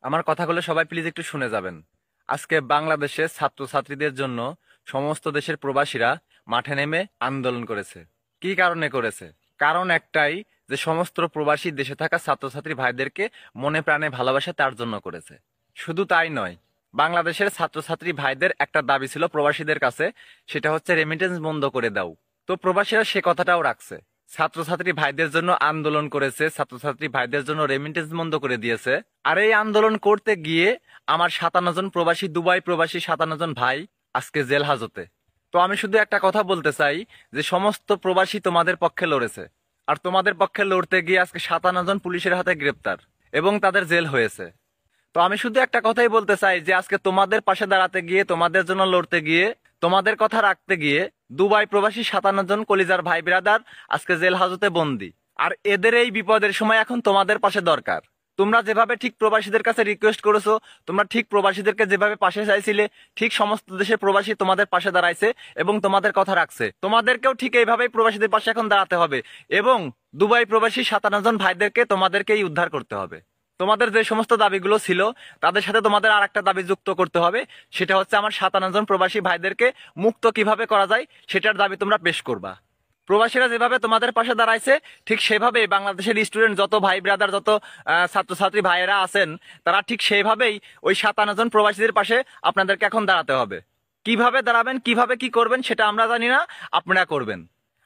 আমার কথাগুলো সবাই প্লিজ একটু শুনে যাবেন। আজকে বাংলাদেশে ছাত্রছাত্রীদের জন্য সমস্ত দেশের প্রবাসীরা মাঠে নেমে আন্দোলন করেছে। কি কারণে করেছে? কারণ একটাই, যে সমস্ত প্রবাসী দেশে থাকা ছাত্রছাত্রী ভাইদেরকে মনে প্রাণে ভালোবাসে তার জন্য করেছে। শুধু তাই নয়, বাংলাদেশের ছাত্রছাত্রী ভাইদের একটা দাবি ছিল প্রবাসীদের কাছে, সেটা হচ্ছে রেমিটেন্স বন্ধ করে দাও। তো প্রবাসীরা সে কথাটাও রাখছে, ছাত্রছাত্রী ভাইদের জন্য আন্দোলন করেছে, ছাত্রছাত্রী ভাইদের জন্য রেমিটেন্স বন্ধ করে দিয়েছে। আর এই আন্দোলন করতে গিয়ে আমার 57 জন প্রবাসী, দুবাই প্রবাসী 57 জন ভাই আজকে জেল হাজতে। তো আমি শুধু একটা কথা বলতে চাই, যে সমস্ত প্রবাসী তোমাদের পক্ষে লড়েছে, আর তোমাদের পক্ষে লড়তে গিয়ে আজকে 57 জন পুলিশের হাতে গ্রেপ্তার এবং তাদের জেল হয়েছে। তো আমি শুধু একটা কথাই বলতে চাই, যে আজকে তোমাদের পাশে দাঁড়াতে গিয়ে, তোমাদের জন্য লড়তে গিয়ে, তোমাদের কথা রাখতে গিয়ে দুবাই প্রবাসী 57 জন কলিজার ভাই বিরাদার আজকে জেল হাজতে বন্দি। আর এদের এই বিপদের সময় এখন তোমাদের পাশে দরকার। তোমরা যেভাবে ঠিক প্রবাসীদের কাছে রিকোয়েস্ট করেছো, তোমরা ঠিক প্রবাসীদেরকে যেভাবে পাশে চাইছিলে, ঠিক সমস্ত দেশের প্রবাসী তোমাদের পাশে দাঁড়াইছে এবং তোমাদের কথা রাখছে। তোমাদেরকেও ঠিক এইভাবেই প্রবাসীদের পাশে এখন দাঁড়াতে হবে এবং দুবাই প্রবাসী 57 জন ভাইদেরকে তোমাদেরকেই উদ্ধার করতে হবে। তোমাদের যে সমস্ত দাবিগুলো ছিল, তাদের সাথে তোমাদের আর একটা দাবি যুক্ত করতে হবে। সেটা হচ্ছে আমার 57 জন প্রবাসী ভাইদেরকে মুক্ত কিভাবে করা যায় সেটার দাবি তোমরা পেশ করবা। প্রবাসীরা যেভাবে তোমাদের পাশে দাঁড়াইছে, ঠিক সেভাবে বাংলাদেশের স্টুডেন্ট যত ভাই ব্রাদার, যত ছাত্রছাত্রী ভাইয়েরা আছেন, তারা ঠিক সেভাবেই ওই 57 জন প্রবাসীদের পাশে আপনাদেরকে এখন দাঁড়াতে হবে। কিভাবে দাঁড়াবেন, কিভাবে কি করবেন সেটা আমরা জানি না, আপনারা করবেন।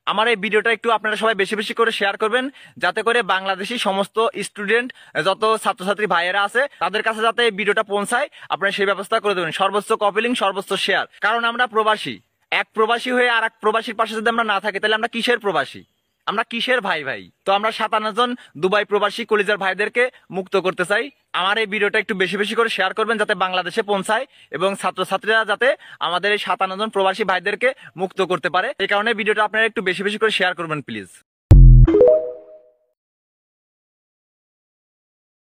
আমার এই ভিডিওটা একটু আপনারা সবাই বেশি বেশি করে শেয়ার করবেন, যাতে করে বাংলাদেশি সমস্ত স্টুডেন্ট, যত ছাত্রছাত্রী ভাইয়েরা আছে, তাদের কাছে যাতে এই ভিডিওটা পৌঁছায়, আপনারা সেই ব্যবস্থা করে দেবেন। সর্বোচ্চ কপি লিঙ্ক, সর্বোচ্চ শেয়ার। কারণ আমরা প্রবাসী, এক প্রবাসী হয়ে আর এক প্রবাসীর পাশে যদি আমরা না থাকি, তাহলে আমরা কিসের প্রবাসী, আমরা কিসের ভাই ভাই? তো আমরা 57 জন দুবাই প্রবাসী কলিজার ভাইদেরকে মুক্ত করতে চাই। আমার এই ভিডিওটা একটু বেশি বেশি করে শেয়ার করবেন, যাতে বাংলাদেশে পৌঁছায় এবং ছাত্রছাত্রীরা যাতে আমাদের এই 57 জন প্রবাসী ভাইদেরকে মুক্ত করতে পারে। এই কারণে ভিডিওটা আপনারা একটু বেশি বেশি করে শেয়ার করবেন প্লিজ।